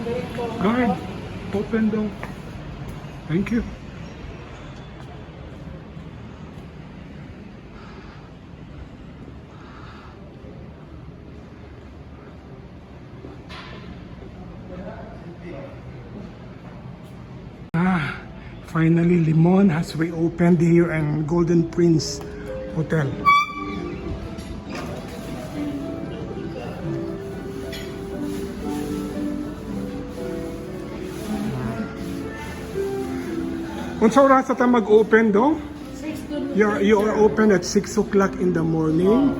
Guard, open door. Thank you. Finally, Limon has reopened here in Golden Prince Hotel. Unsa oras ta mag-open do? You are open at 6 o'clock in the morning.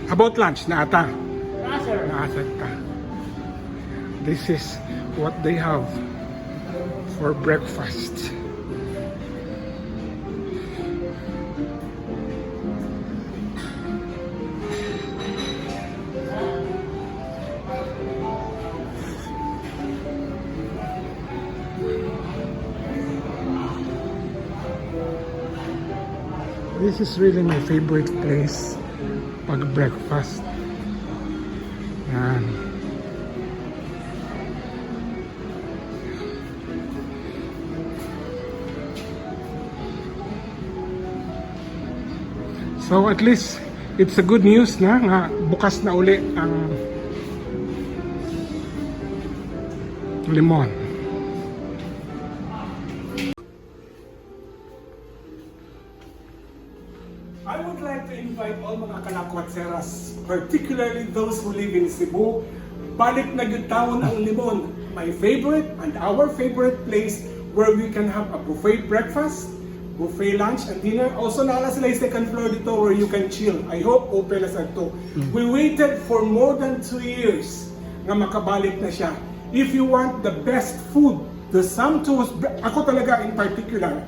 About lunch na ata? Naasad ka. This is what they have for breakfast. This is really my favorite place pag breakfast. Yan. So at least it's a good news na nga bukas na uli ang Limon. I would like to invite all mga kalakwatseras, particularly those who live in Cebu, balik na gyud taon ang Limon, my favorite and our favorite place where we can have a buffet breakfast, buffet lunch and dinner. Also naala sila yung second floor dito where you can chill. I hope open na sa ito. We waited for more than 2 years nga makabalik na siya. If you want the best food, the sumptuous, ako talaga in particular,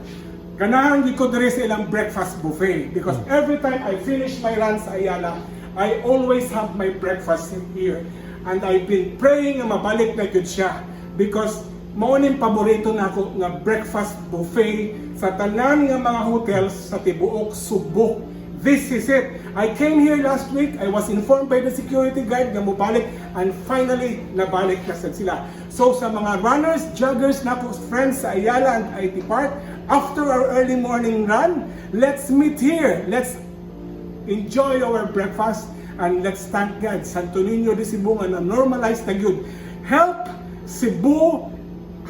ganahan ko diri sa ilang breakfast buffet because every time I finish my run sa Ayala, I always have my breakfast here. And I've been praying nga mabalik na gyud siya because mao ning paborito nako nga breakfast buffet sa tanan nga mga hotels sa tibuok Subo. This is it. I came here last week. I was informed by the security guard na mobalik and finally nabalik na sad sila. So sa mga runners, joggers nako friends sa Ayala and IT Park, after our early morning run, let's meet here. Let's enjoy our breakfast and let's thank God. Santo Niño de Cebu nga na normalize na gyud. Help Cebu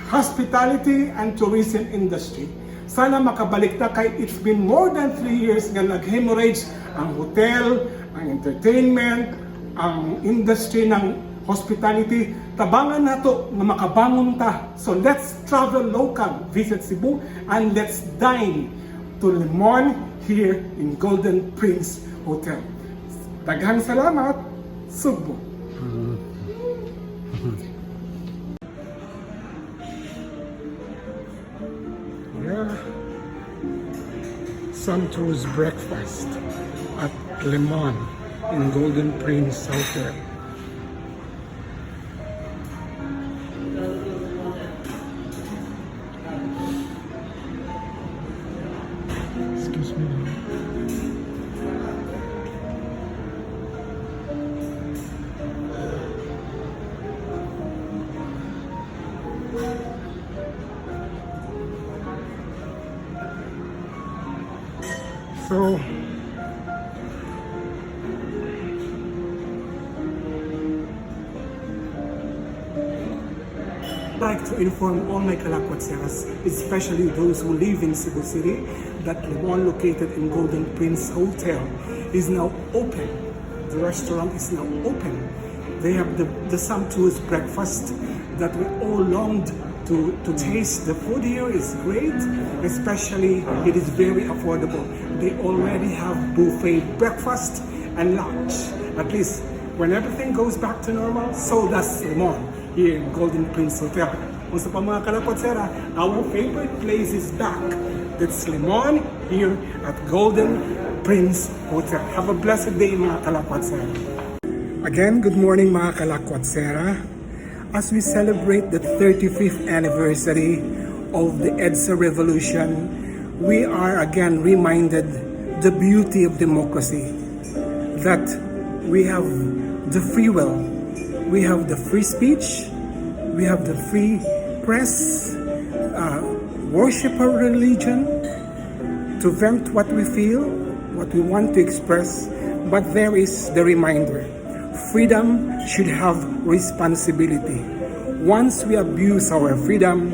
hospitality and tourism industry. Sana makabalik na kay it's been more than 3 years nga nag-hemorrhage ang hotel, ang entertainment, ang industry ng hospitality. Tabangan nato nga makabangon ta. So let's travel local, visit Cebu, and let's dine to Limon here in Golden Prince Hotel. Daghang salamat, Cebu. Sumptuous breakfast at Limon in Golden Prince Hotel. Excuse me. So, I'd like to inform all my Kalakwatseras, especially those who live in Cebu City, that the one located in Golden Prince Hotel is now open. The restaurant is now open. They have the sumptuous breakfast that we all longed to taste. The food here is great, especially it is very affordable. They already have buffet breakfast and lunch. At least when everything goes back to normal, so does Limon here in Golden Prince Hotel. Unsa pa mga Kalakwatseras, our favorite place is back. That's Limon here at Golden Prince Hotel. Have a blessed day mga Kalakwatseras. Again, good morning mga Kalakwatseras. As we celebrate the 35th anniversary of the EDSA revolution, we are again reminded the beauty of democracy, that we have the free will We have the free speech, we have the free press, worship our religion, to vent what we feel, what we want to express. But there is the reminder, freedom should have responsibility. Once we abuse our freedom,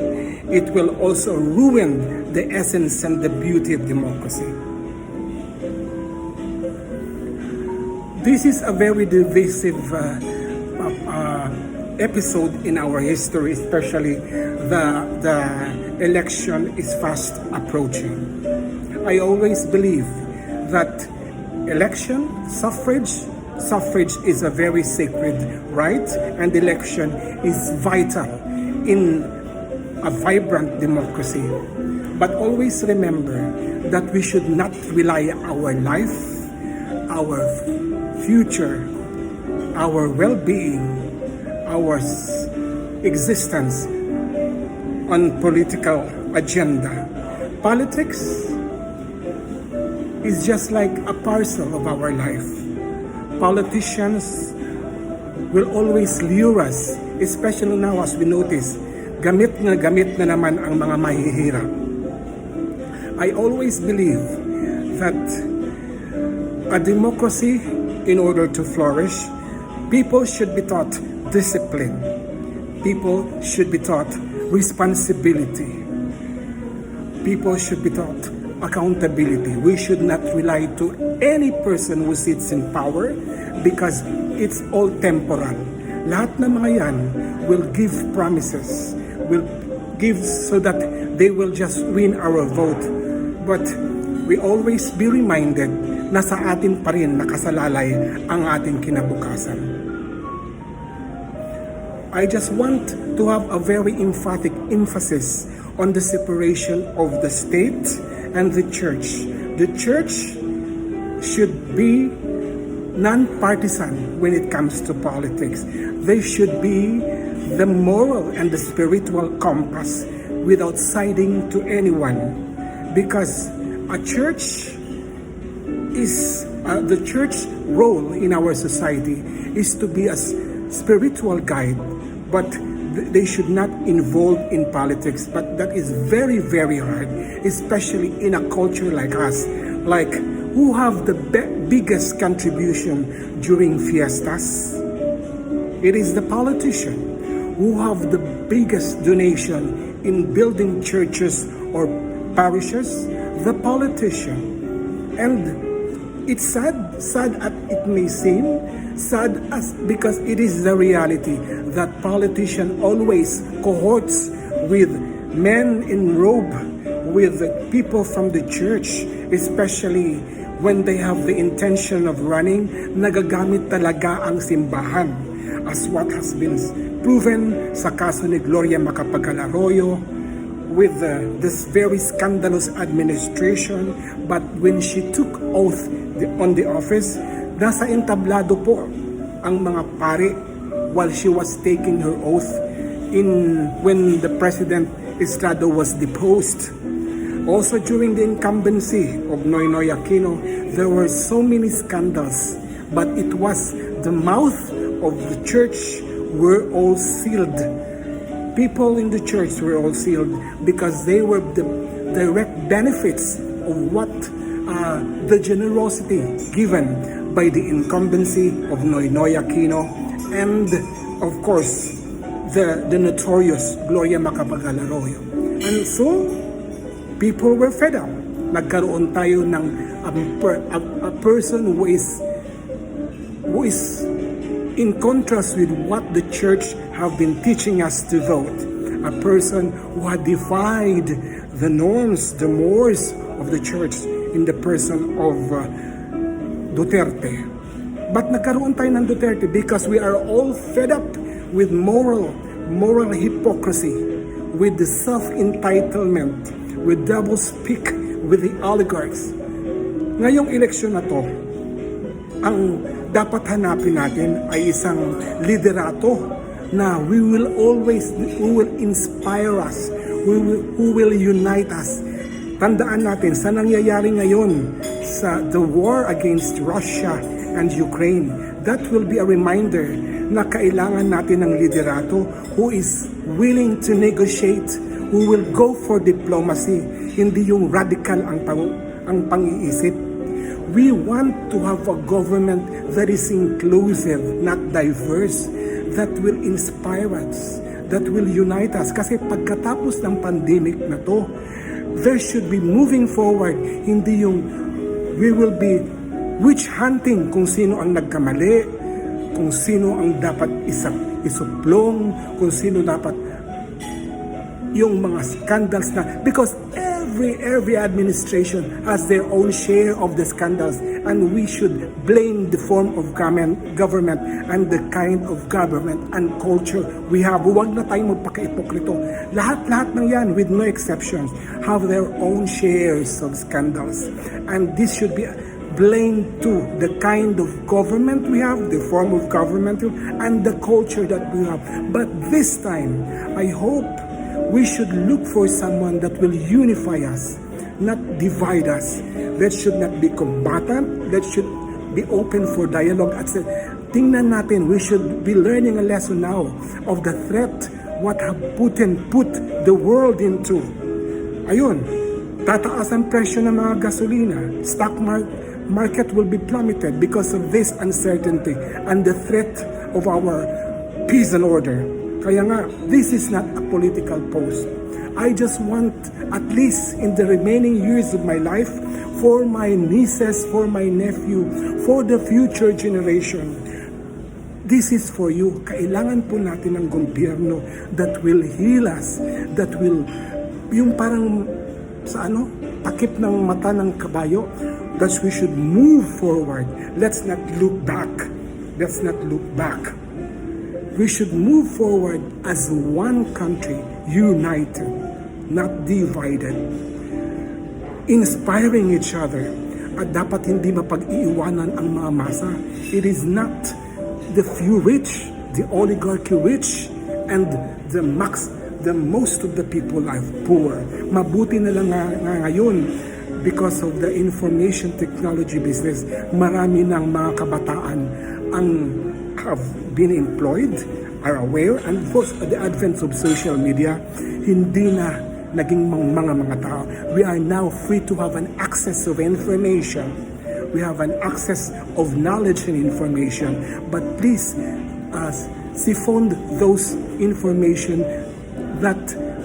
it will also ruin the essence and the beauty of democracy. This is a very divisive episode in our history, especially the election is fast approaching. I always believe that election, suffrage is a very sacred right, and election is vital in a vibrant democracy. But always remember that we should not rely our life, our future, our well-being, our existence on political agenda. Politics is just like a parcel of our life. Politicians will always lure us, especially now as we notice, gamit na naman ang mga mahihirap. I always believe that a democracy, in order to flourish, people should be taught discipline. People should be taught responsibility. People should be taught accountability. We should not rely to any person who sits in power because it's all temporal. Lahat ng mga yan will give promises, will give so that they will just win our vote. But we always be reminded na sa atin pa rin nakasalalay ang ating kinabukasan. I just want to have a very emphatic emphasis on the separation of the state and the church. The church should be non-partisan when it comes to politics. They should be the moral and the spiritual compass without siding to anyone. Because a church is, the church role in our society is to be a spiritual guide, but they should not involve in politics. But that is very, very hard, especially in a culture like us. Like, who have the biggest contribution during fiestas? It is the politician. Who have the biggest donation in building churches or parishes? The politician. And it's sad as it may seem, sad as because it is the reality that politician always cohorts with men in robe, with people from the church, especially when they have the intention of running. Nagagamit talaga ang simbahan, as what has been proven sa kaso ni Gloria Macapagal-Arroyo with this very scandalous administration. But when she took oath on the office, nasa entablado po ang mga pare while she was taking her oath when the President Estrado was deposed. Also during the incumbency of Noynoy Aquino, there were so many scandals, but it was the mouth of the church were all sealed. People in the church were all sealed because they were the direct benefits of what the generosity given by the incumbency of Noynoy Aquino and of course the notorious Gloria Macapagal-Arroyo. And so people were fed up. Nagkaroon tayo ng a person who is in contrast with what the church have been teaching us to vote. A person who had defied the norms, the mores of the church in the person of Duterte. But nagkaroon tayo ng Duterte because we are all fed up with moral hypocrisy, with the self-entitlement, with double speak with the oligarchs. Ngayong eleksyon na to, ang dapat hanapin natin ay isang liderato na who will inspire us, who will unite us. Tandaan natin sa nangyayari ngayon sa the war against Russia and Ukraine. That will be a reminder na kailangan natin ng liderato who is willing to negotiate, who will go for diplomacy, hindi yung radical ang pang-iisip. We want to have a government that is inclusive, not diverse, that will inspire us, that will unite us. Kasi pagkatapos ng pandemic na to, there should be moving forward, hindi yung we will be witch hunting kung sino ang nagkamali, kung sino ang dapat isuplong, kung sino dapat yung mga scandals na, because every administration has their own share of the scandals, and we should blame the form of government and the kind of government and culture we have. Huwag na tayong magpaka-ipokrito. Lahat ng yan, with no exceptions, have their own shares of scandals, and this should be blamed to the kind of government we have, the form of government, and the culture that we have. But this time, I hope we should look for someone that will unify us, not divide us. That should not be combatant, that should be open for dialogue. At tingnan natin, we should be learning a lesson now of the threat, what have Putin put the world into. Ayun, tataas ang presyo ng mga gasolina, stock market will be plummeted because of this uncertainty and the threat of our peace and order. Kaya nga, this is not a political post. I just want, at least in the remaining years of my life, for my nieces, for my nephew, for the future generation, this is for you. Kailangan po natin ng gobyerno that will heal us, that will, yung parang sa takip ng mata ng kabayo, that we should move forward. Let's not look back. Let's not look back. We should move forward as one country, united, not divided, inspiring each other. At dapat hindi mapag-iiwanan ang mga masa. It is not the few rich, the oligarchy rich, and the most of the people are poor. Mabuti na lang nga ngayon, because of the information technology business, marami ng mga kabataan ang have been employed, are aware, and because of the advent of social media, hindi na naging mga tao. We are now free to have an access of information. We have an access of knowledge and information. But please, siphon those information that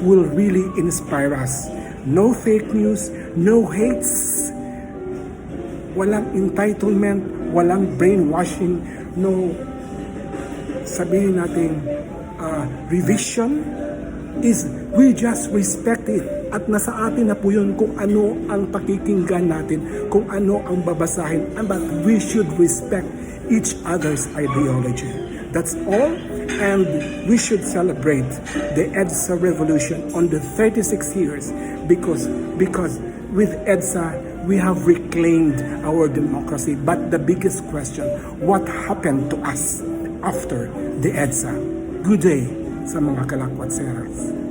will really inspire us. No fake news, no hates, walang entitlement, walang brainwashing, no sabihin natin revision, is we just respect it. At nasa atin na po yun kung ano ang pakikinggan natin, kung ano ang babasahin, but we should respect each other's ideology. That's all, and we should celebrate the EDSA revolution on the 36 years because with EDSA we have reclaimed our democracy. But the biggest question, what happened to us after the EDSA? Good day sa mga kalakwatseras.